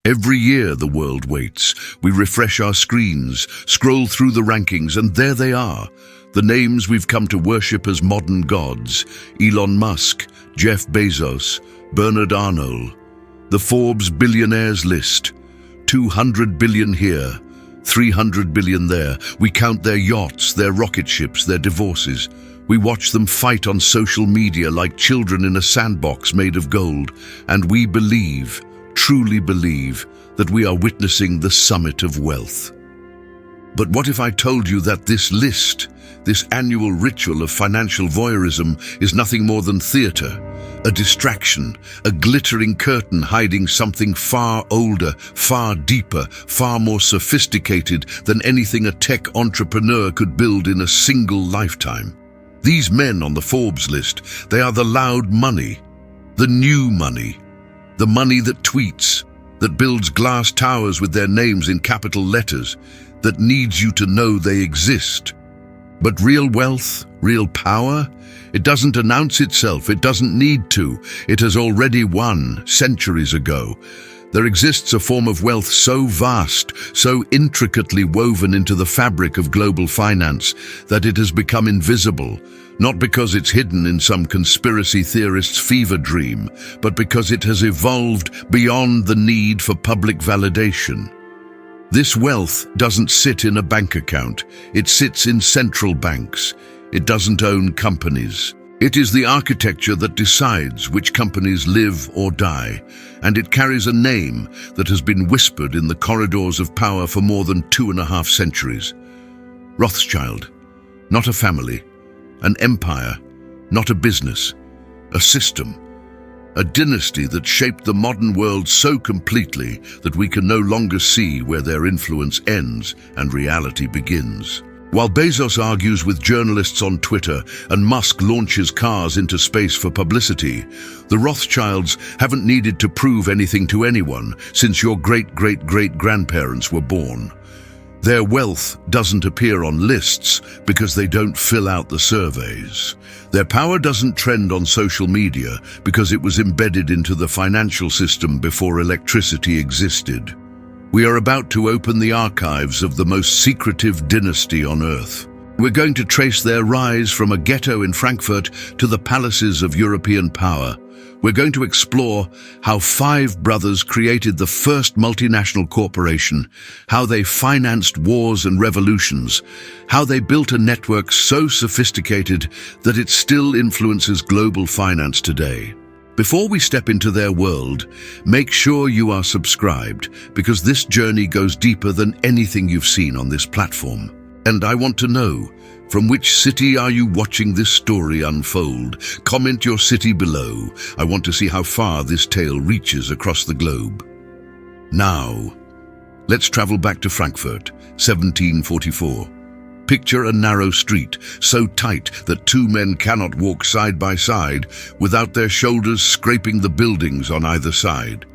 Every year the world waits. We refresh our screens, scroll through the rankings, and there they are. The names we've come to worship as modern gods: Elon Musk, Jeff Bezos, Bernard Arnault. The Forbes billionaires list: 200 billion here, 300 billion there. We count their yachts, their rocket ships, their divorces. We watch them fight on social media like children in a sandbox made of gold. And we believe, truly believe, that we are witnessing the summit of wealth. But what if I told you that this list, this annual ritual of financial voyeurism, is nothing more than theater, a distraction, a glittering curtain hiding something far older, far deeper, far more sophisticated than anything a tech entrepreneur could build in a single lifetime? These men on the Forbes list, they are the loud money, the new money, the money that tweets, that builds glass towers with their names in capital letters, that needs you to know they exist. But real wealth, real power, it doesn't announce itself, it doesn't need to. It has already won centuries ago. There exists a form of wealth so vast, so intricately woven into the fabric of global finance, that it has become invisible, not because it's hidden in some conspiracy theorist's fever dream, but because it has evolved beyond the need for public validation. This wealth doesn't sit in a bank account, it sits in central banks. It doesn't own companies. It is the architecture that decides which companies live or die, and it carries a name that has been whispered in the corridors of power for more than 2.5 centuries. Rothschild, not a family, an empire, not a business, a system, a dynasty that shaped the modern world so completely that we can no longer see where their influence ends and reality begins. While Bezos argues with journalists on Twitter and Musk launches cars into space for publicity, the Rothschilds haven't needed to prove anything to anyone since your great-great-great-grandparents were born. Their wealth doesn't appear on lists because they don't fill out the surveys. Their power doesn't trend on social media because it was embedded into the financial system before electricity existed. We are about to open the archives of the most secretive dynasty on Earth. We're going to trace their rise from a ghetto in Frankfurt to the palaces of European power. We're going to explore how 5 brothers created the first multinational corporation, how they financed wars and revolutions, how they built a network so sophisticated that it still influences global finance today. Before we step into their world, make sure you are subscribed, because this journey goes deeper than anything you've seen on this platform. And I want to know, from which city are you watching this story unfold? Comment your city below. I want to see how far this tale reaches across the globe. Now, let's travel back to Frankfurt, 1744. Picture a narrow street, so tight that 2 men cannot walk side by side without their shoulders scraping the buildings on either side.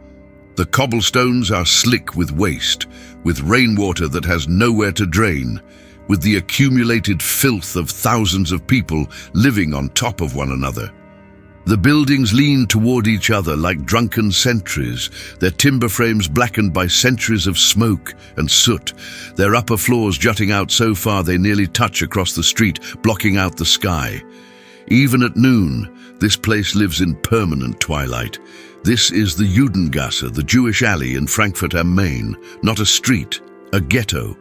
The cobblestones are slick with waste, with rainwater that has nowhere to drain, with the accumulated filth of thousands of people living on top of one another. The buildings lean toward each other like drunken sentries, their timber frames blackened by centuries of smoke and soot, their upper floors jutting out so far they nearly touch across the street, blocking out the sky. Even at noon, this place lives in permanent twilight. This is the Judengasse, the Jewish alley in Frankfurt am Main, not a street, a ghetto,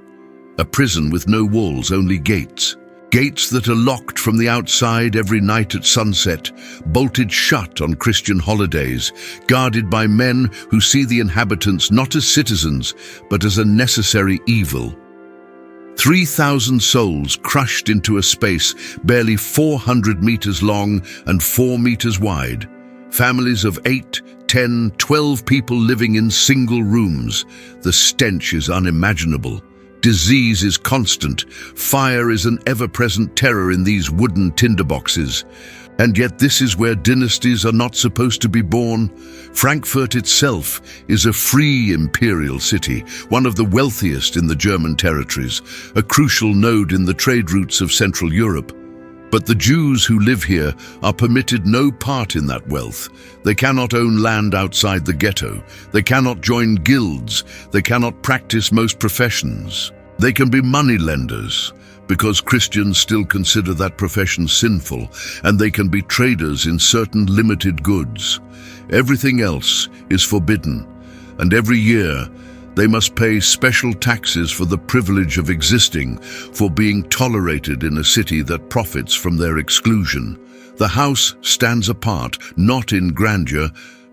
a prison with no walls, only gates. Gates that are locked from the outside every night at sunset, bolted shut on Christian holidays, guarded by men who see the inhabitants not as citizens, but as a necessary evil. 3,000 souls crushed into a space barely 400 meters long and 4 meters wide. Families of 8, 10, 12 people living in single rooms. The stench is unimaginable. Disease is constant. Fire is an ever-present terror in these wooden tinderboxes. And yet this is where dynasties are not supposed to be born. Frankfurt itself is a free imperial city, one of the wealthiest in the German territories, a crucial node in the trade routes of Central Europe. But the Jews who live here are permitted no part in that wealth. They cannot own land outside the ghetto. They cannot join guilds. They cannot practice most professions. They can be money lenders, because Christians still consider that profession sinful, and they can be traders in certain limited goods. Everything else is forbidden, and every year they must pay special taxes for the privilege of existing, for being tolerated in a city that profits from their exclusion. The house stands apart, not in grandeur,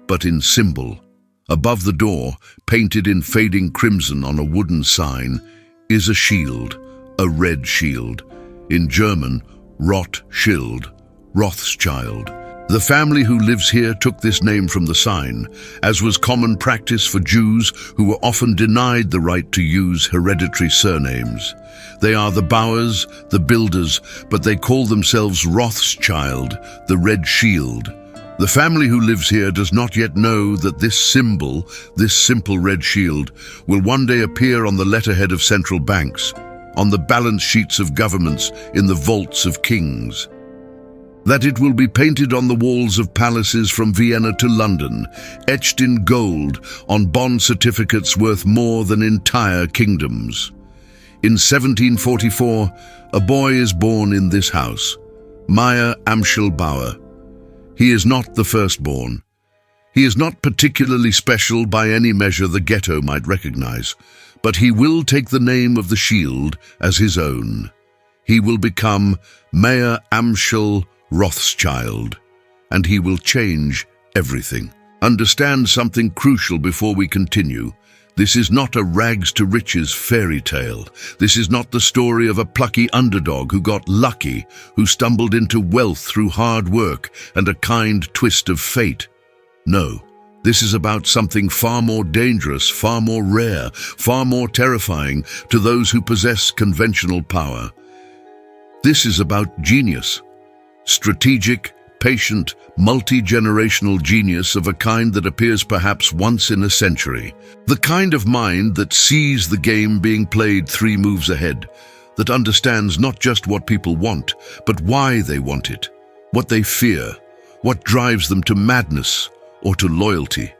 but in symbol. Above the door, painted in fading crimson on a wooden sign, is a shield, a red shield. In German, Rothschild, Rothschild. The family who lives here took this name from the sign, as was common practice for Jews who were often denied the right to use hereditary surnames. They are the Bauers, the builders, but they call themselves Rothschild, the Red Shield. The family who lives here does not yet know that this symbol, this simple red shield, will one day appear on the letterhead of central banks, on the balance sheets of governments, in the vaults of kings. That it will be painted on the walls of palaces from Vienna to London, etched in gold on bond certificates worth more than entire kingdoms. In 1744, a boy is born in this house, Mayer Amschel Rothschild. He is not the firstborn. He is not particularly special by any measure the ghetto might recognize, but he will take the name of the shield as his own. He will become Mayer Amschel Rothschild, and he will change everything. Understand something crucial before we continue. This is not a rags-to-riches fairy tale. This is not the story of a plucky underdog who got lucky, who stumbled into wealth through hard work and a kind twist of fate. No, this is about something far more dangerous, far more rare, far more terrifying to those who possess conventional power. This is about genius. Strategic, patient, multi-generational genius of a kind that appears perhaps once in a century. The kind of mind that sees the game being played 3 moves ahead, that understands not just what people want, but why they want it, what they fear, what drives them to madness or to loyalty.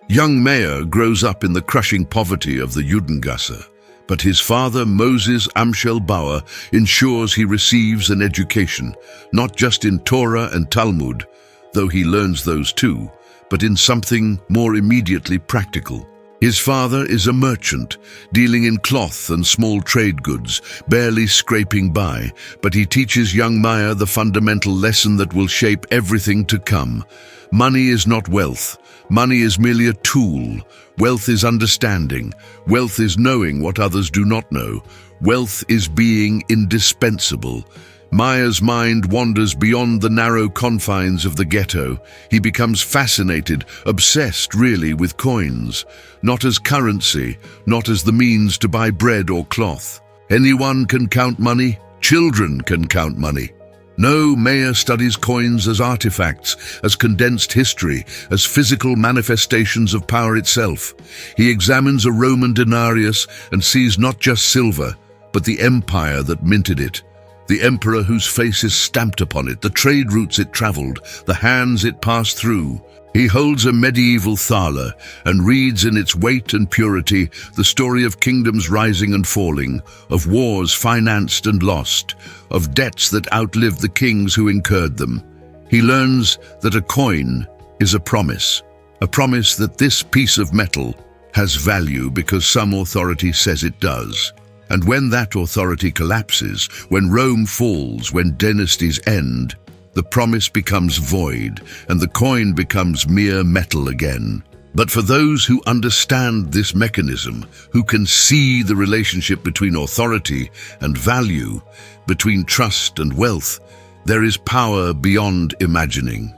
Young Mayer grows up in the crushing poverty of the Judengasse, but his father, Moses Amschel Bauer, ensures he receives an education, not just in Torah and Talmud, though he learns those too, but in something more immediately practical. His father is a merchant, dealing in cloth and small trade goods, barely scraping by, but he teaches young Mayer the fundamental lesson that will shape everything to come. Money is not wealth. Money is merely a tool. Wealth is understanding. Wealth is knowing what others do not know. Wealth is being indispensable. Mayer's mind wanders beyond the narrow confines of the ghetto. He becomes fascinated, obsessed really, with coins, not as currency, not as the means to buy bread or cloth. Anyone can count money. Children can count money. No, Mayer studies coins as artifacts, as condensed history, as physical manifestations of power itself. He examines a Roman denarius and sees not just silver, but the empire that minted it, the emperor whose face is stamped upon it, the trade routes it traveled, the hands it passed through. He holds a medieval thaler and reads in its weight and purity the story of kingdoms rising and falling, of wars financed and lost, of debts that outlived the kings who incurred them. He learns that a coin is a promise that this piece of metal has value because some authority says it does. And when that authority collapses, when Rome falls, when dynasties end, the promise becomes void, and the coin becomes mere metal again. But for those who understand this mechanism, who can see the relationship between authority and value, between trust and wealth, there is power beyond imagining.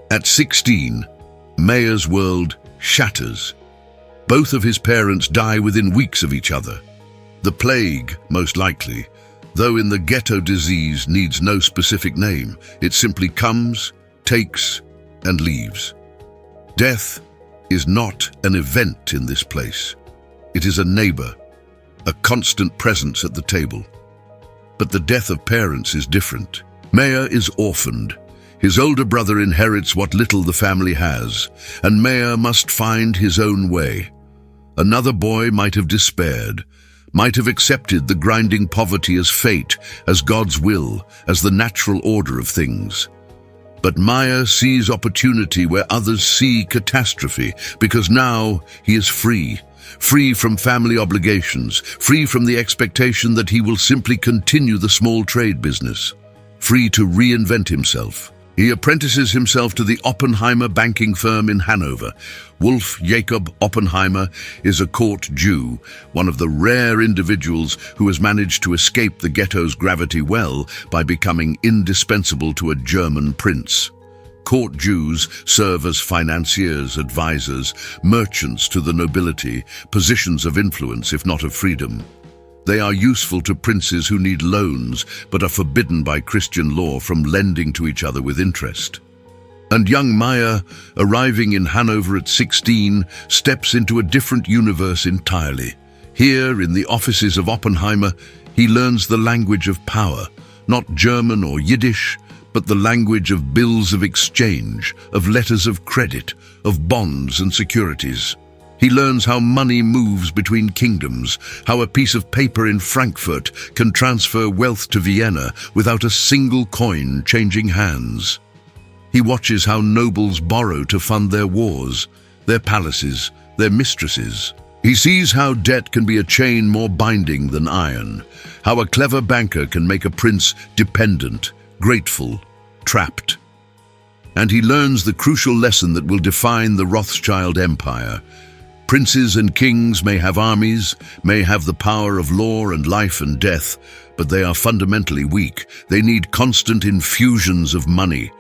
At 16, Mayer's world shatters. Both of his parents die within weeks of each other. The plague, most likely, though in the ghetto disease needs no specific name. It simply comes, takes, and leaves. Death is not an event in this place. It is a neighbor, a constant presence at the table. But the death of parents is different. Mayer is orphaned. His older brother inherits what little the family has, and Mayer must find his own way. Another boy might have despaired, might have accepted the grinding poverty as fate, as God's will, as the natural order of things. But Mayer sees opportunity where others see catastrophe, because now he is free. Free from family obligations, free from the expectation that he will simply continue the small trade business, free to reinvent himself. He apprentices himself to the Oppenheimer banking firm in Hanover. Wolf Jacob Oppenheimer is a court Jew, one of the rare individuals who has managed to escape the ghetto's gravity well by becoming indispensable to a German prince. Court Jews serve as financiers, advisors, merchants to the nobility, positions of influence if not of freedom. They are useful to princes who need loans but are forbidden by Christian law from lending to each other with interest. And young Mayer, arriving in Hanover at 16, steps into a different universe entirely. Here, in the offices of Oppenheimer, he learns the language of power, not German or Yiddish, but the language of bills of exchange, of letters of credit, of bonds and securities. He learns how money moves between kingdoms, how a piece of paper in Frankfurt can transfer wealth to Vienna without a single coin changing hands. He watches how nobles borrow to fund their wars, their palaces, their mistresses. He sees how debt can be a chain more binding than iron, how a clever banker can make a prince dependent, grateful, trapped. And he learns the crucial lesson that will define the Rothschild empire. Princes and kings may have armies, may have the power of law and life and death, but they are fundamentally weak. They need constant infusions of money.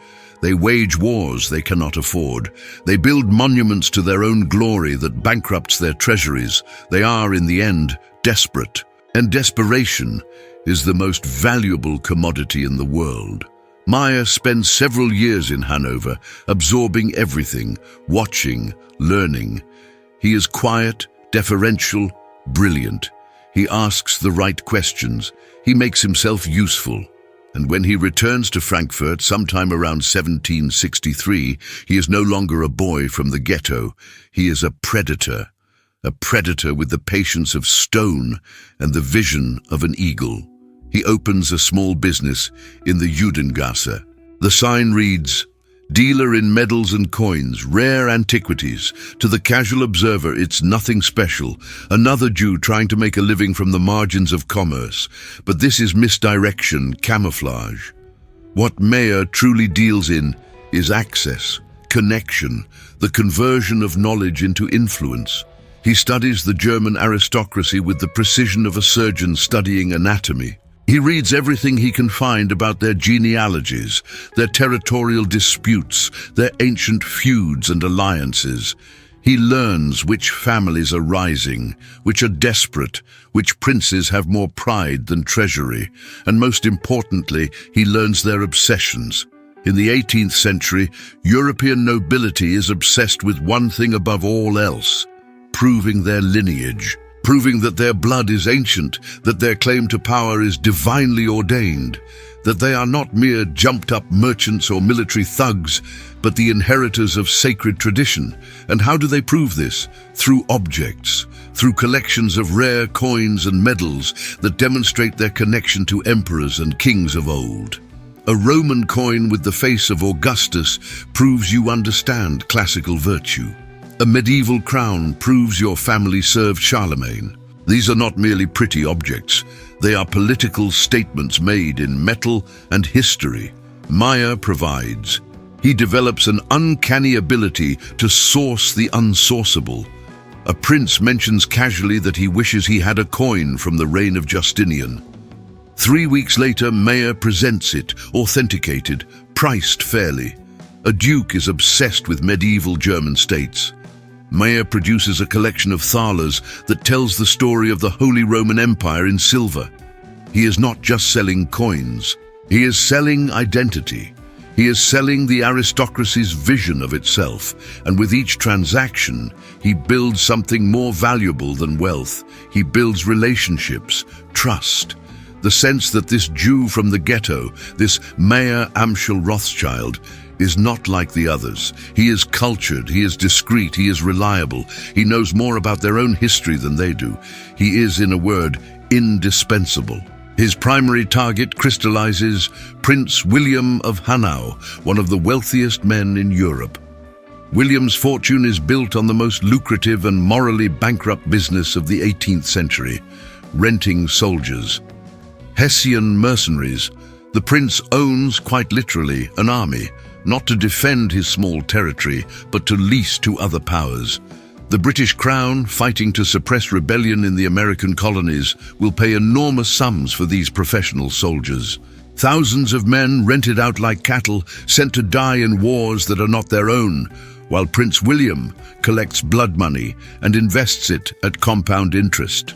They wage wars they cannot afford. They build monuments to their own glory that bankrupts their treasuries. They are, in the end, desperate. And desperation is the most valuable commodity in the world. Mayer spends several years in Hanover, absorbing everything, watching, learning. He is quiet, deferential, brilliant. He asks the right questions. He makes himself useful. And when he returns to Frankfurt sometime around 1763, he is no longer a boy from the ghetto. He is a predator with the patience of stone and the vision of an eagle. He opens a small business in the Judengasse. The sign reads, "Dealer in medals and coins, rare antiquities. To the casual observer, it's nothing special. Another Jew trying to make a living from the margins of commerce. But this is misdirection, camouflage. What Mayer truly deals in is access, connection, the conversion of knowledge into influence. He studies the German aristocracy with the precision of a surgeon studying anatomy. He reads everything he can find about their genealogies, their territorial disputes, their ancient feuds and alliances. He learns which families are rising, which are desperate, which princes have more pride than treasury, and most importantly, he learns their obsessions. In the 18th century, European nobility is obsessed with one thing above all else: proving their lineage. Proving that their blood is ancient, that their claim to power is divinely ordained, that they are not mere jumped-up merchants or military thugs, but the inheritors of sacred tradition. And how do they prove this? Through objects, through collections of rare coins and medals that demonstrate their connection to emperors and kings of old. A Roman coin with the face of Augustus proves you understand classical virtue. A medieval crown proves your family served Charlemagne. These are not merely pretty objects. They are political statements made in metal and history. Mayer provides. He develops an uncanny ability to source the unsourceable. A prince mentions casually that he wishes he had a coin from the reign of Justinian. 3 weeks later, Mayer presents it, authenticated, priced fairly. A duke is obsessed with medieval German states. Mayer produces a collection of thalers that tells the story of the Holy Roman Empire in silver. He is not just selling coins. He is selling identity. He is selling the aristocracy's vision of itself, and with each transaction, he builds something more valuable than wealth. He builds relationships, trust. The sense that this Jew from the ghetto, this Mayer Amschel Rothschild, is not like the others. He is cultured, he is discreet, he is reliable. He knows more about their own history than they do. He is, in a word, indispensable. His primary target crystallizes Prince William of Hanau, one of the wealthiest men in Europe. William's fortune is built on the most lucrative and morally bankrupt business of the 18th century, renting soldiers. Hessian mercenaries, the prince owns, quite literally, an army, not to defend his small territory, but to lease to other powers. The British Crown, fighting to suppress rebellion in the American colonies, will pay enormous sums for these professional soldiers. Thousands of men rented out like cattle, sent to die in wars that are not their own, while Prince William collects blood money and invests it at compound interest.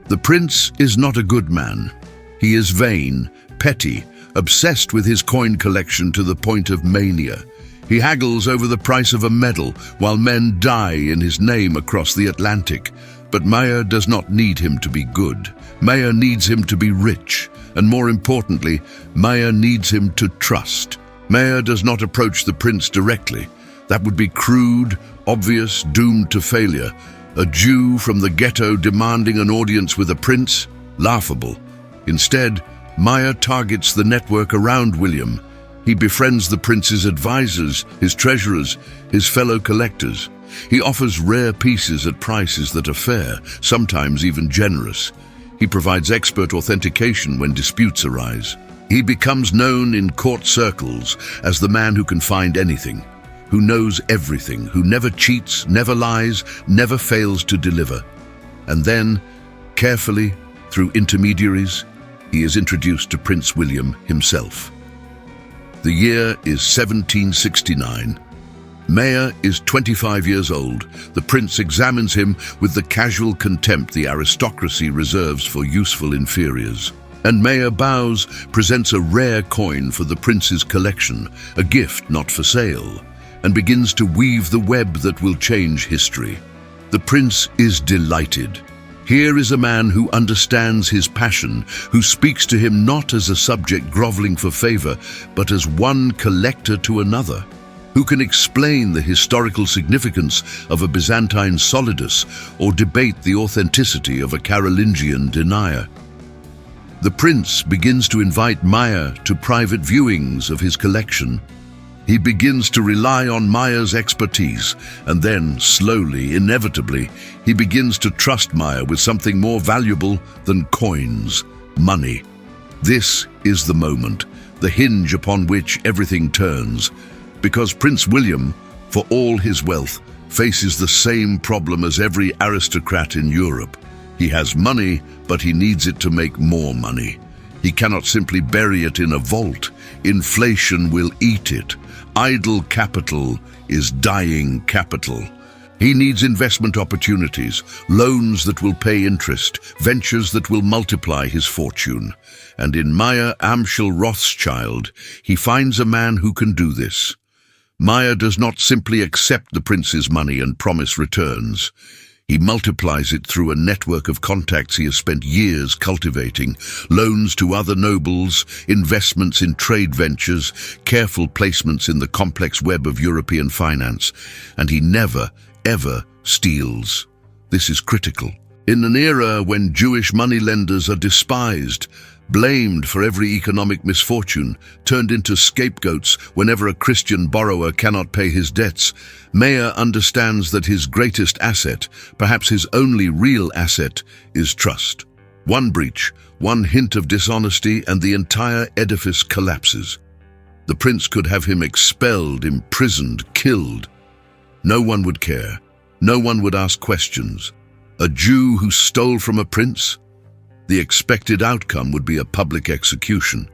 The prince is not a good man. He is vain, petty, obsessed with his coin collection to the point of mania. He haggles over the price of a medal while men die in his name across the Atlantic. But Mayer does not need him to be good. Mayer needs him to be rich. And more importantly, Mayer needs him to trust. Mayer does not approach the prince directly. That would be crude, obvious, doomed to failure. A Jew from the ghetto demanding an audience with a prince? Laughable. Instead, Mayer targets the network around William. He befriends the prince's advisors, his treasurers, his fellow collectors. He offers rare pieces at prices that are fair, sometimes even generous. He provides expert authentication when disputes arise. He becomes known in court circles as the man who can find anything, who knows everything, who never cheats, never lies, never fails to deliver. And then, carefully, through intermediaries, he is introduced to Prince William himself. The year is 1769. Mayer is 25 years old. The prince examines him with the casual contempt the aristocracy reserves for useful inferiors. And Mayer bows, presents a rare coin for the prince's collection, a gift not for sale, and begins to weave the web that will change history. The prince is delighted. Here is a man who understands his passion, who speaks to him not as a subject groveling for favor, but as one collector to another, who can explain the historical significance of a Byzantine solidus or debate the authenticity of a Carolingian denier. The prince begins to invite Mayer to private viewings of his collection. He begins to rely on Mayer's expertise, and then, slowly, inevitably, he begins to trust Mayer with something more valuable than coins, money. This is the moment, the hinge upon which everything turns, because Prince William, for all his wealth, faces the same problem as every aristocrat in Europe. He has money, but he needs it to make more money. He cannot simply bury it in a vault. Inflation will eat it. Idle capital is dying capital. He needs investment opportunities, loans that will pay interest, ventures that will multiply his fortune. And in Mayer Amschel Rothschild, he finds a man who can do this. Mayer does not simply accept the prince's money and promise returns. He multiplies it through a network of contacts he has spent years cultivating, loans to other nobles, investments in trade ventures, careful placements in the complex web of European finance, and he never, ever steals. This is critical. In an era when Jewish moneylenders are despised, blamed for every economic misfortune, turned into scapegoats whenever a Christian borrower cannot pay his debts, Mayer understands that his greatest asset, perhaps his only real asset, is trust. One breach, one hint of dishonesty, and the entire edifice collapses. The prince could have him expelled, imprisoned, killed. No one would care. No one would ask questions. A Jew who stole from a prince? The expected outcome would be a public execution.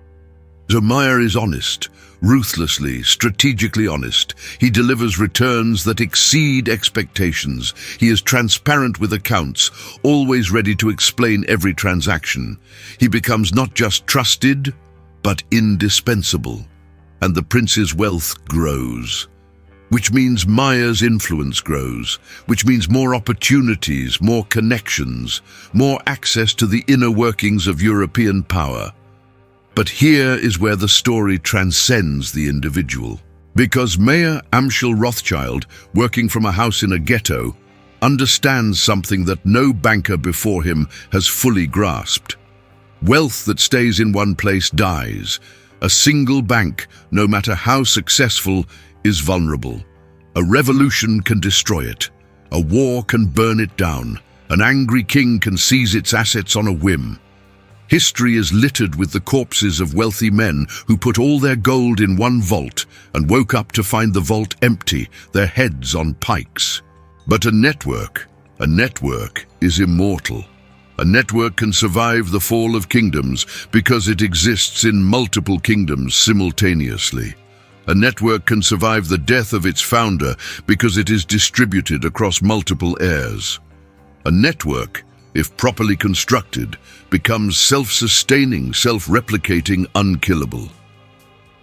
So Mayer is honest, ruthlessly, strategically honest. He delivers returns that exceed expectations. He is transparent with accounts, always ready to explain every transaction. He becomes not just trusted, but indispensable. And the prince's wealth grows. which means Mayer's influence grows, which means more opportunities, more connections, more access to the inner workings of European power. But here is where the story transcends the individual. Because Mayer Amschel Rothschild, working from a house in a ghetto, understands something that no banker before him has fully grasped. Wealth that stays in one place dies. A single bank, no matter how successful, is vulnerable. A revolution can destroy it. A war can burn it down. An angry king can seize its assets on a whim. History is littered with the corpses of wealthy men who put all their gold in one vault and woke up to find the vault empty, their heads on pikes. But a network is immortal. A network can survive the fall of kingdoms because it exists in multiple kingdoms simultaneously. A network can survive the death of its founder because it is distributed across multiple heirs. A network, if properly constructed, becomes self-sustaining, self-replicating, unkillable.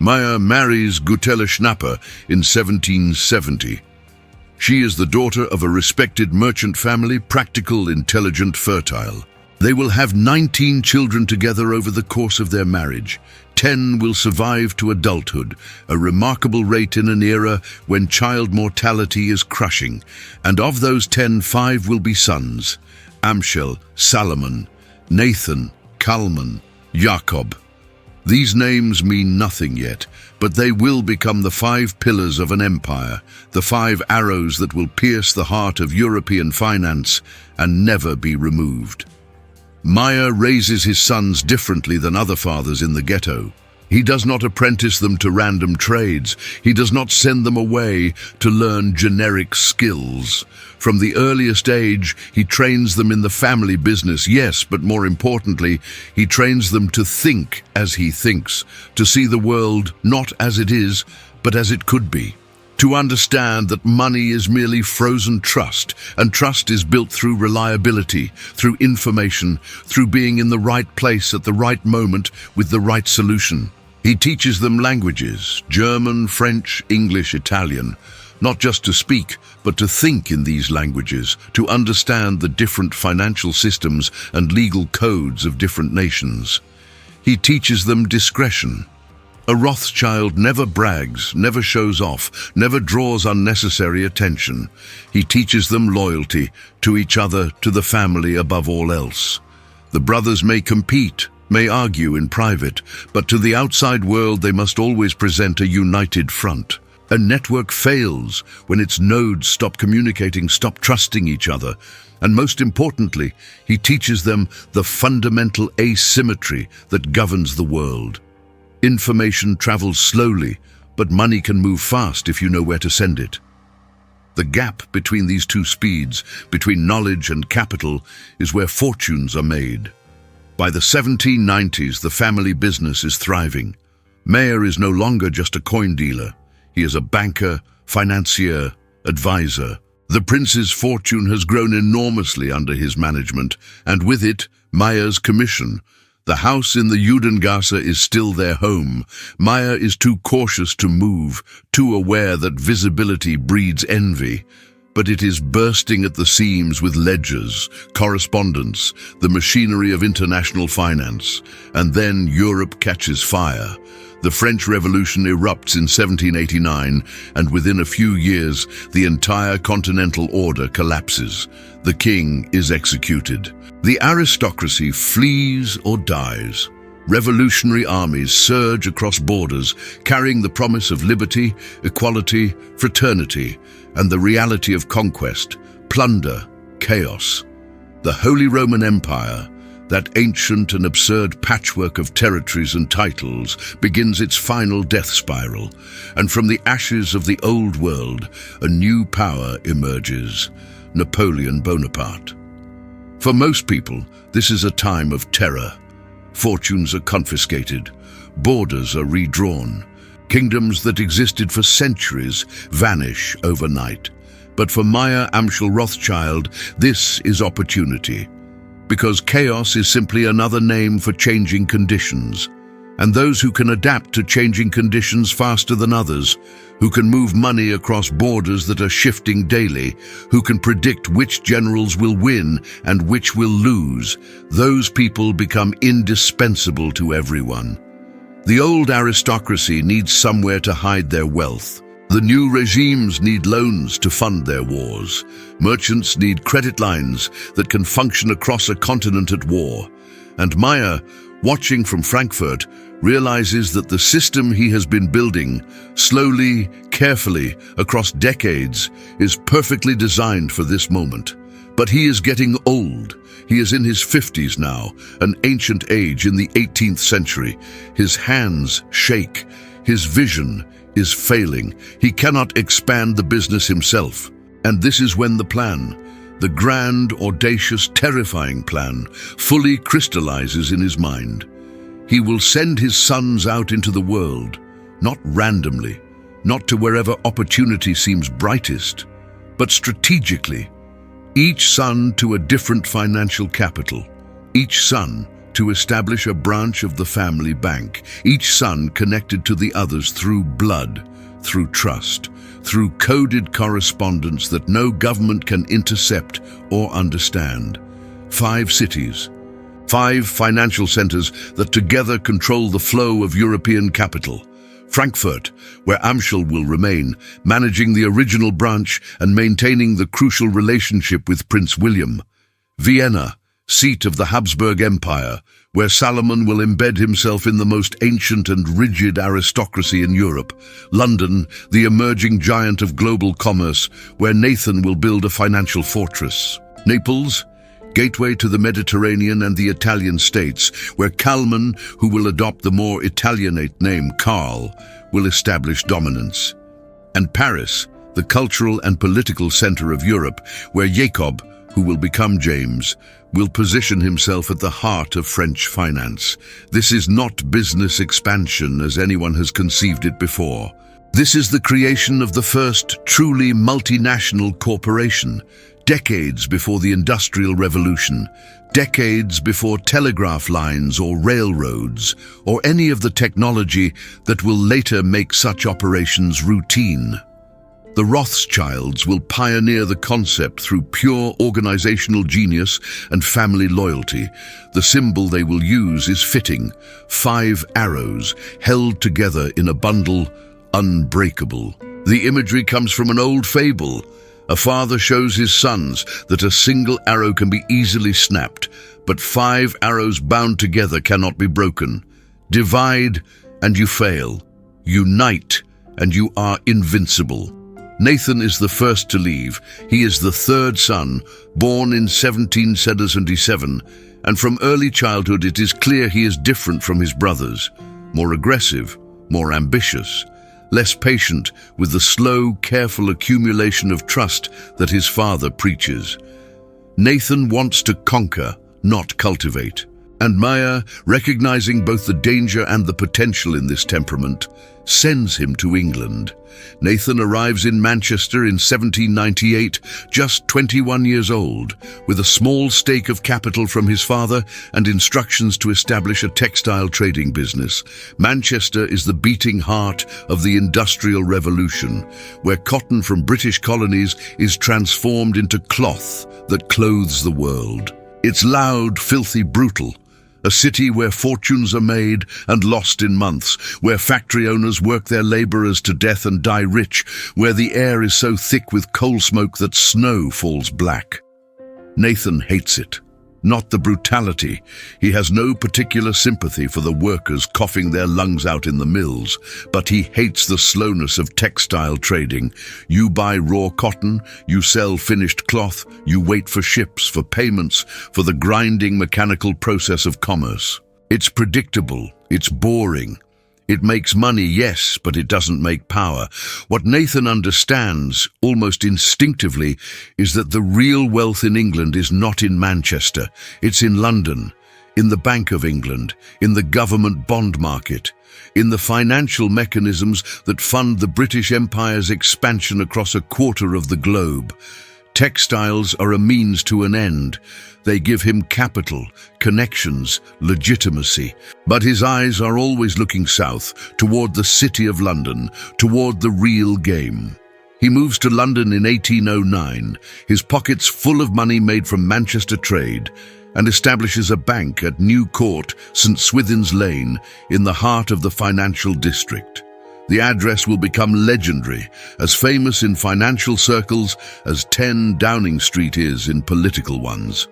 Mayer marries Gutella Schnapper in 1770. She is the daughter of a respected merchant family, practical, intelligent, fertile. They will have 19 children together over the course of their marriage. 10 will survive to adulthood, a remarkable rate in an era when child mortality is crushing. And of those 10, 5 will be sons: Amschel, Salomon, Nathan, Kalman, Jacob. These names mean nothing yet, but they will become the 5 pillars of an empire, the 5 arrows that will pierce the heart of European finance and never be removed. Mayer raises his sons differently than other fathers in the ghetto. He does not apprentice them to random trades. He does not send them away to learn generic skills. From the earliest age, he trains them in the family business, yes, but more importantly, he trains them to think as he thinks, to see the world not as it is, but as it could be. To understand that money is merely frozen trust, and trust is built through reliability, through information, through being in the right place at the right moment with the right solution. He teaches them languages: German, French, English, Italian, not just to speak, but to think in these languages, to understand the different financial systems and legal codes of different nations. He teaches them discretion. A Rothschild never brags, never shows off, never draws unnecessary attention. He teaches them loyalty to each other, to the family above all else. The brothers may compete, may argue in private, but to the outside world they must always present a united front. A network fails when its nodes stop communicating, stop trusting each other. And most importantly, he teaches them the fundamental asymmetry that governs the world. Information travels slowly, but money can move fast if you know where to send it. The gap between these two speeds, between knowledge and capital, is where fortunes are made. By the 1790s, the family business is thriving. Mayer is no longer just a coin dealer. He is a banker, financier, advisor. The prince's fortune has grown enormously under his management, and with it, Mayer's commission. The house in the Judengasse is still their home. Mayer is too cautious to move, too aware that visibility breeds envy. But it is bursting at the seams with ledgers, correspondence, the machinery of international finance. And then Europe catches fire. The French Revolution erupts in 1789, and within a few years, the entire continental order collapses. The king is executed. The aristocracy flees or dies. Revolutionary armies surge across borders, carrying the promise of liberty, equality, fraternity, and the reality of conquest, plunder, chaos. The Holy Roman Empire, that ancient and absurd patchwork of territories and titles, begins its final death spiral, and from the ashes of the old world, a new power emerges: Napoleon Bonaparte. For most people, this is a time of terror. Fortunes are confiscated, borders are redrawn, kingdoms that existed for centuries vanish overnight. But for Mayer Amschel Rothschild, this is opportunity. Because chaos is simply another name for changing conditions. and those who can adapt to changing conditions faster than others, who can move money across borders that are shifting daily, who can predict which generals will win and which will lose, those people become indispensable to everyone. The old aristocracy needs somewhere to hide their wealth. The new regimes need loans to fund their wars. Merchants need credit lines that can function across a continent at war. And Mayer, watching from Frankfurt, realizes that the system he has been building, slowly, carefully, across decades, is perfectly designed for this moment. But he is getting old. He is in his 50s now, an ancient age in the 18th century. His hands shake. His vision is failing. He cannot expand the business himself. And this is when the plan, the grand, audacious, terrifying plan, fully crystallizes in his mind. He will send his sons out into the world, not randomly, not to wherever opportunity seems brightest, but strategically. Each son to a different financial capital, each son to establish a branch of the family bank, each son connected to the others through blood, through trust, through coded correspondence that no government can intercept or understand. 5 cities, 5 financial centers that together control the flow of European capital. Frankfurt, where Amschel will remain, managing the original branch and maintaining the crucial relationship with Prince William. Vienna, seat of the Habsburg Empire, where Salomon will embed himself in the most ancient and rigid aristocracy in Europe. London, the emerging giant of global commerce, where Nathan will build a financial fortress. Naples, gateway to the Mediterranean and the Italian states, where Kalman, who will adopt the more Italianate name Karl, will establish dominance. And Paris, the cultural and political center of Europe, where Jacob, who will become James, will position himself at the heart of French finance. This is not business expansion as anyone has conceived it before. This is the creation of the first truly multinational corporation, decades before the Industrial Revolution, decades before telegraph lines or railroads, or any of the technology that will later make such operations routine. The Rothschilds will pioneer the concept through pure organizational genius and family loyalty. The symbol they will use is fitting: 5 arrows held together in a bundle, unbreakable. The imagery comes from an old fable. A father shows his sons that a single arrow can be easily snapped, but 5 arrows bound together cannot be broken. Divide and you fail. Unite and you are invincible. Nathan is the first to leave. He is the 3rd son, born in 1777, and from early childhood it is clear he is different from his brothers, more aggressive, more ambitious, less patient with the slow, careful accumulation of trust that his father preaches. Nathan wants to conquer, not cultivate. And Mayer, recognizing both the danger and the potential in this temperament, sends him to England. Nathan arrives in Manchester in 1798, just 21 years old, with a small stake of capital from his father and instructions to establish a textile trading business. Manchester is the beating heart of the Industrial Revolution, where cotton from British colonies is transformed into cloth that clothes the world. It's loud, filthy, brutal. A city where fortunes are made and lost in months, where factory owners work their laborers to death and die rich, where the air is so thick with coal smoke that snow falls black. Nathan hates it. Not the brutality. He has no particular sympathy for the workers coughing their lungs out in the mills, but he hates the slowness of textile trading. You buy raw cotton, you sell finished cloth, you wait for ships, for payments, for the grinding mechanical process of commerce. It's predictable, it's boring. It makes money, yes, but it doesn't make power. What Nathan understands, almost instinctively, is that the real wealth in England is not in Manchester. It's in London, in the Bank of England, in the government bond market, in the financial mechanisms that fund the British Empire's expansion across a quarter of the globe. Textiles are a means to an end. They give him capital, connections, legitimacy. But his eyes are always looking south, toward the City of London, toward the real game. He moves to London in 1809, his pockets full of money made from Manchester trade, and establishes a bank at New Court, St. Swithin's Lane, in the heart of the financial district. The address will become legendary, as famous in financial circles as 10 Downing Street is in political ones.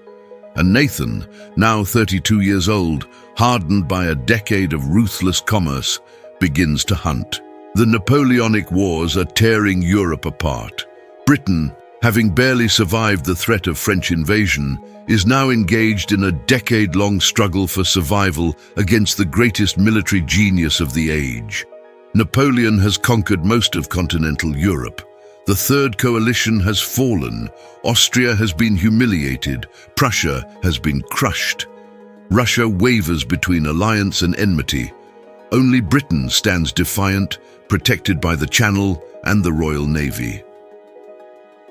And Nathan, now 32 years old, hardened by a decade of ruthless commerce, begins to hunt. The Napoleonic Wars are tearing Europe apart. Britain, having barely survived the threat of French invasion, is now engaged in a decade-long struggle for survival against the greatest military genius of the age. Napoleon has conquered most of continental Europe. The Third Coalition has fallen. Austria has been humiliated. Prussia has been crushed. Russia wavers between alliance and enmity. Only Britain stands defiant, protected by the Channel and the Royal Navy.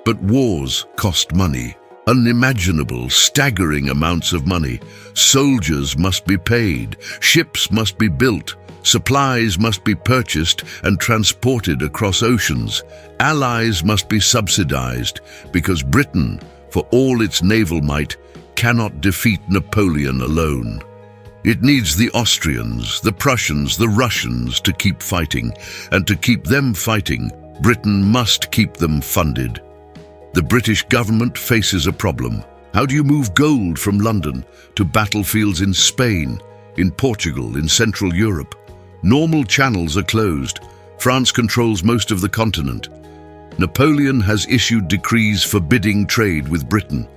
But wars cost money. Unimaginable, staggering amounts of money. Soldiers must be paid. Ships must be built. Supplies must be purchased and transported across oceans. Allies must be subsidized, because Britain, for all its naval might, cannot defeat Napoleon alone. It needs the Austrians, the Prussians, the Russians to keep fighting, and to keep them fighting, Britain must keep them funded. The British government faces a problem. How do you move gold from London to battlefields in Spain, in Portugal, in Central Europe? Normal channels are closed. France controls most of the continent. Napoleon has issued decrees forbidding trade with Britain.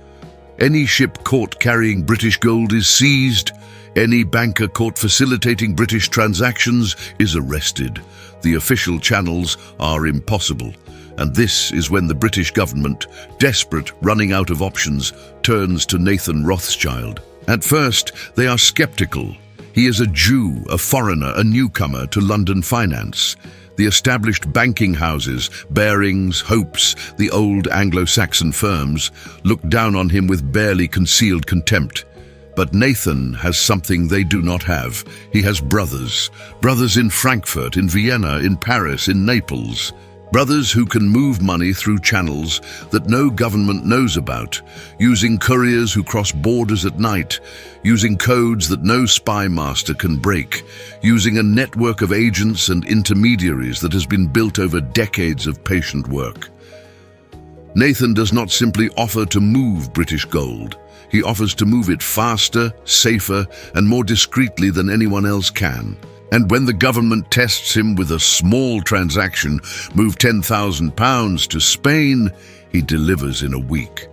Any ship caught carrying British gold is seized. Any banker caught facilitating British transactions is arrested. The official channels are impossible. And this is when the British government, desperate, running out of options, turns to Nathan Rothschild. At first, they are skeptical. He is a Jew, a foreigner, a newcomer to London finance. The established banking houses, Barings, Hopes, the old Anglo-Saxon firms, look down on him with barely concealed contempt. But Nathan has something they do not have. He has brothers. Brothers in Frankfurt, in Vienna, in Paris, in Naples. Brothers who can move money through channels that no government knows about, using couriers who cross borders at night, using codes that no spy master can break, using a network of agents and intermediaries that has been built over decades of patient work. Nathan does not simply offer to move British gold. He offers to move it faster, safer, and more discreetly than anyone else can. And when the government tests him with a small transaction, move £10,000 to Spain, he delivers in a week.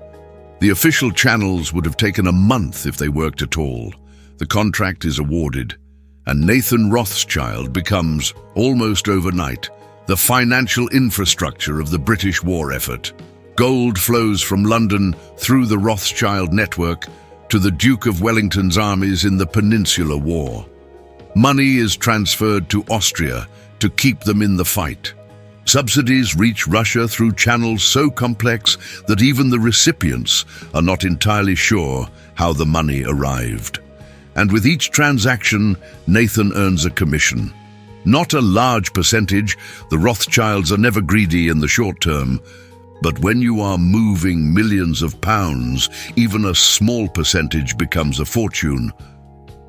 The official channels would have taken a month if they worked at all. The contract is awarded, and Nathan Rothschild becomes, almost overnight, the financial infrastructure of the British war effort. Gold flows from London through the Rothschild network to the Duke of Wellington's armies in the Peninsular War. Money is transferred to Austria to keep them in the fight. Subsidies reach Russia through channels so complex that even the recipients are not entirely sure how the money arrived. And with each transaction, Nathan earns a commission. Not a large percentage, the Rothschilds are never greedy in the short term, but when you are moving millions of pounds, even a small percentage becomes a fortune.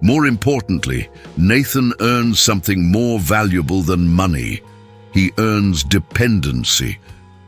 More importantly, Nathan earns something more valuable than money. He earns dependency.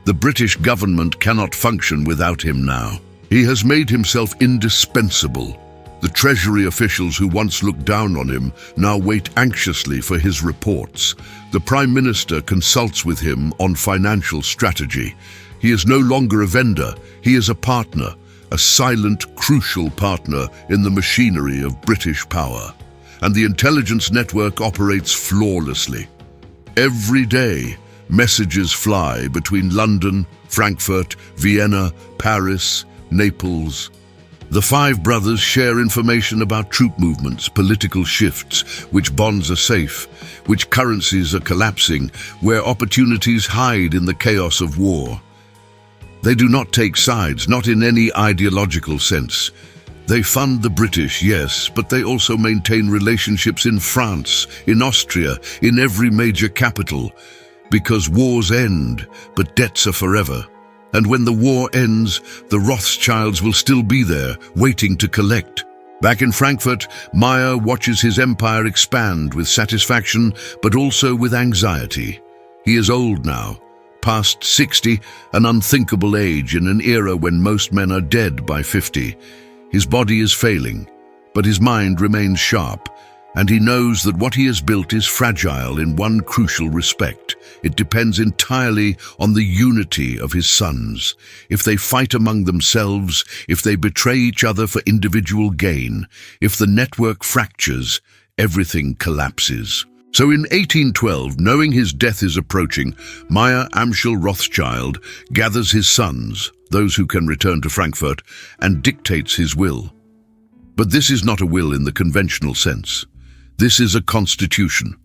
The British government cannot function without him now. He has made himself indispensable. The Treasury officials who once looked down on him now wait anxiously for his reports. The Prime Minister consults with him on financial strategy. He is no longer a vendor, he is a partner. A silent, crucial partner in the machinery of British power. And the intelligence network operates flawlessly. Every day, messages fly between London, Frankfurt, Vienna, Paris, Naples. The five brothers share information about troop movements, political shifts, which bonds are safe, which currencies are collapsing, where opportunities hide in the chaos of war. They do not take sides, not in any ideological sense. They fund the British, yes, but they also maintain relationships in France, in Austria, in every major capital. Because wars end, but debts are forever. And when the war ends, the Rothschilds will still be there, waiting to collect. Back in Frankfurt, Mayer watches his empire expand with satisfaction, but also with anxiety. He is old now, past 60, an unthinkable age in an era when most men are dead by 50. His body is failing, but his mind remains sharp, and he knows that what he has built is fragile in one crucial respect. It depends entirely on the unity of his sons. If they fight among themselves, if they betray each other for individual gain, if the network fractures, everything collapses. So in 1812, knowing his death is approaching, Mayer Amschel Rothschild gathers his sons, those who can return to Frankfurt, and dictates his will. But this is not a will in the conventional sense. This is a constitution,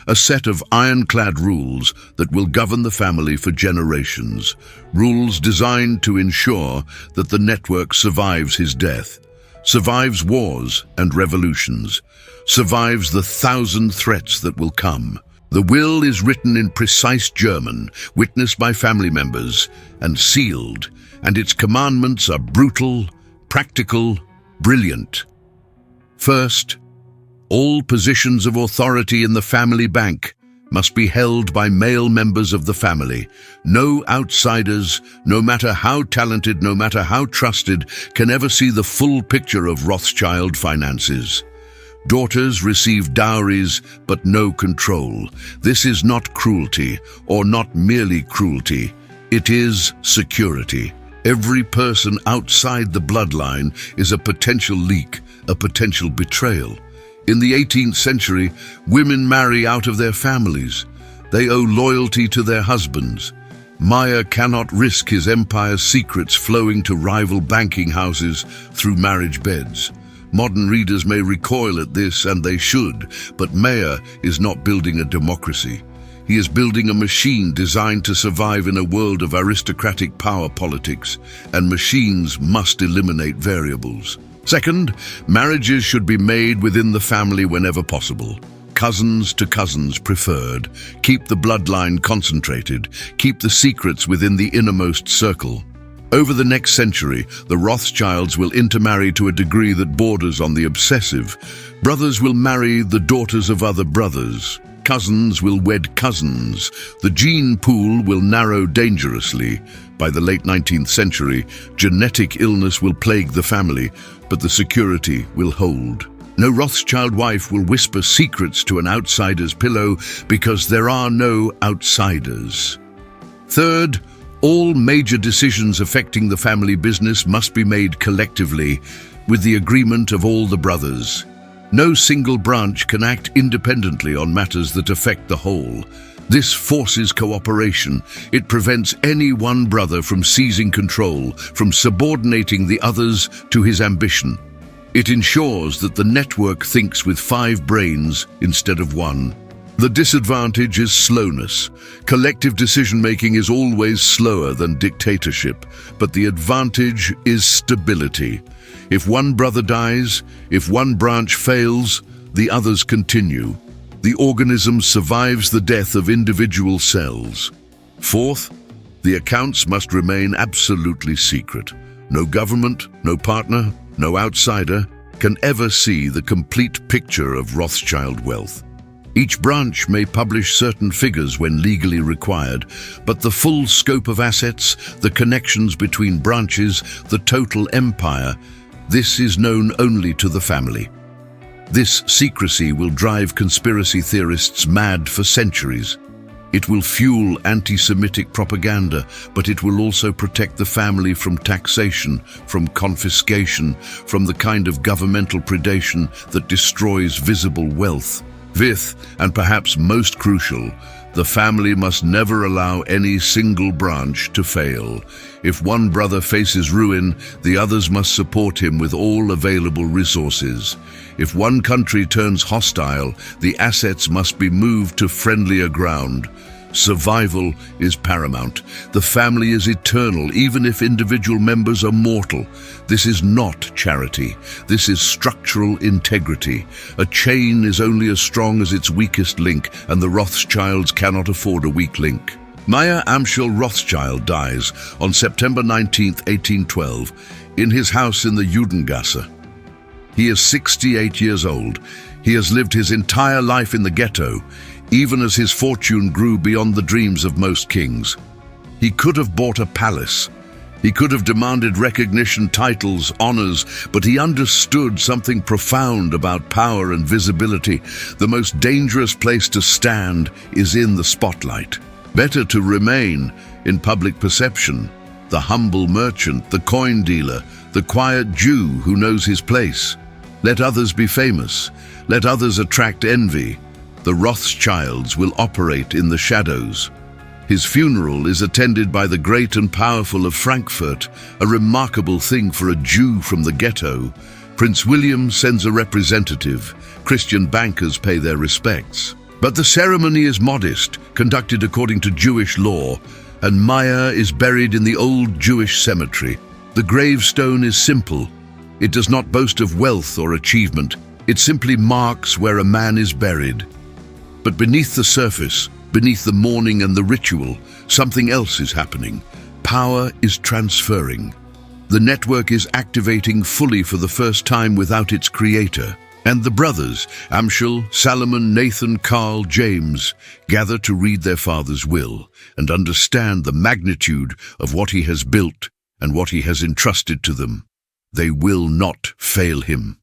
a set of ironclad rules that will govern the family for generations, rules designed to ensure that the network survives his death, survives wars and revolutions, survives the 1,000 threats that will come. The will is written in precise German, witnessed by family members, and sealed, and its commandments are brutal, practical, brilliant. First, all positions of authority in the family bank must be held by male members of the family. No outsiders, no matter how talented, no matter how trusted, can ever see the full picture of Rothschild finances. Daughters receive dowries, but no control. This is not cruelty, or not merely cruelty. It is security. Every person outside the bloodline is a potential leak, a potential betrayal. In the 18th century, women marry out of their families. They owe loyalty to their husbands. Mayer cannot risk his empire's secrets flowing to rival banking houses through marriage beds. Modern readers may recoil at this, and they should, but Mayer is not building a democracy. He is building a machine designed to survive in a world of aristocratic power politics, and machines must eliminate variables. Second, marriages should be made within the family whenever possible. Cousins to cousins preferred. Keep the bloodline concentrated. Keep the secrets within the innermost circle. Over the next century, the Rothschilds will intermarry to a degree that borders on the obsessive. Brothers will marry the daughters of other brothers. Cousins will wed cousins. The gene pool will narrow dangerously. By the late 19th century, genetic illness will plague the family, but the security will hold. No Rothschild wife will whisper secrets to an outsider's pillow because there are no outsiders. Third, all major decisions affecting the family business must be made collectively, with the agreement of all the brothers. No single branch can act independently on matters that affect the whole. This forces cooperation. It prevents any one brother from seizing control, from subordinating the others to his ambition. It ensures that the network thinks with 5 brains instead of 1. The disadvantage is slowness. Collective decision-making is always slower than dictatorship, but the advantage is stability. If one brother dies, if one branch fails, the others continue. The organism survives the death of individual cells. Fourth, the accounts must remain absolutely secret. No government, no partner, no outsider can ever see the complete picture of Rothschild wealth. Each branch may publish certain figures when legally required, but the full scope of assets, the connections between branches, the total empire, this is known only to the family. This secrecy will drive conspiracy theorists mad for centuries. It will fuel anti-Semitic propaganda, but it will also protect the family from taxation, from confiscation, from the kind of governmental predation that destroys visible wealth. Fifth, and perhaps most crucial, the family must never allow any single branch to fail. If one brother faces ruin, the others must support him with all available resources. If one country turns hostile, the assets must be moved to friendlier ground. Survival is paramount. The family is eternal, even if individual members are mortal. This is not charity. This is structural integrity. A chain is only as strong as its weakest link, and the Rothschilds cannot afford a weak link. Mayer Amschel Rothschild dies on September 19, 1812, in his house in the Judengasse. He is 68 years old. He has lived his entire life in the ghetto, even as his fortune grew beyond the dreams of most kings. He could have bought a palace. He could have demanded recognition, titles, honors, but he understood something profound about power and visibility. The most dangerous place to stand is in the spotlight. Better to remain in public perception. The humble merchant, the coin dealer, the quiet Jew who knows his place. Let others be famous. Let others attract envy. The Rothschilds will operate in the shadows. His funeral is attended by the great and powerful of Frankfurt, a remarkable thing for a Jew from the ghetto. Prince William sends a representative. Christian bankers pay their respects. But the ceremony is modest, conducted according to Jewish law, and Mayer is buried in the old Jewish cemetery. The gravestone is simple. It does not boast of wealth or achievement. It simply marks where a man is buried. But beneath the surface, beneath the mourning and the ritual, something else is happening. Power is transferring. The network is activating fully for the first time without its creator. And the brothers, Amschel, Salomon, Nathan, Carl, James, gather to read their father's will and understand the magnitude of what he has built and what he has entrusted to them. They will not fail him.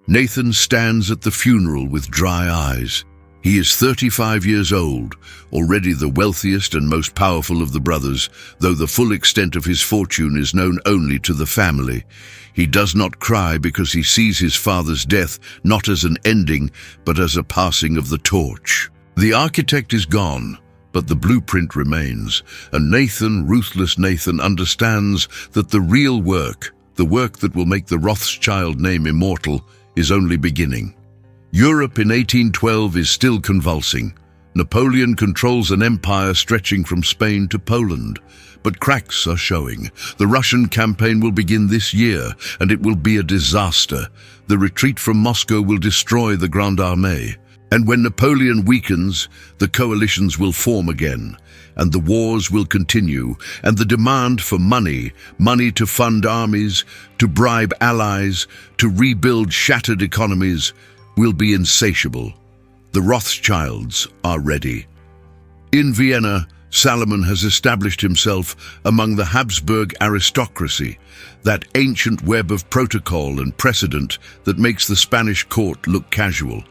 Nathan stands at the funeral with dry eyes. He is 35 years old, already the wealthiest and most powerful of the brothers, though the full extent of his fortune is known only to the family. He does not cry because he sees his father's death not as an ending, but as a passing of the torch. The architect is gone, but the blueprint remains, and Nathan, ruthless Nathan, understands that the real work, the work that will make the Rothschild name immortal, is only beginning. Europe in 1812 is still convulsing. Napoleon controls an empire stretching from Spain to Poland, but cracks are showing. The Russian campaign will begin this year, and it will be a disaster. The retreat from Moscow will destroy the Grande Armée. And when Napoleon weakens, the coalitions will form again, and the wars will continue, and the demand for money to fund armies, to bribe allies, to rebuild shattered economies, will be insatiable. The Rothschilds are ready. In Vienna, Salomon has established himself among the Habsburg aristocracy, that ancient web of protocol and precedent that makes the Spanish court look casual.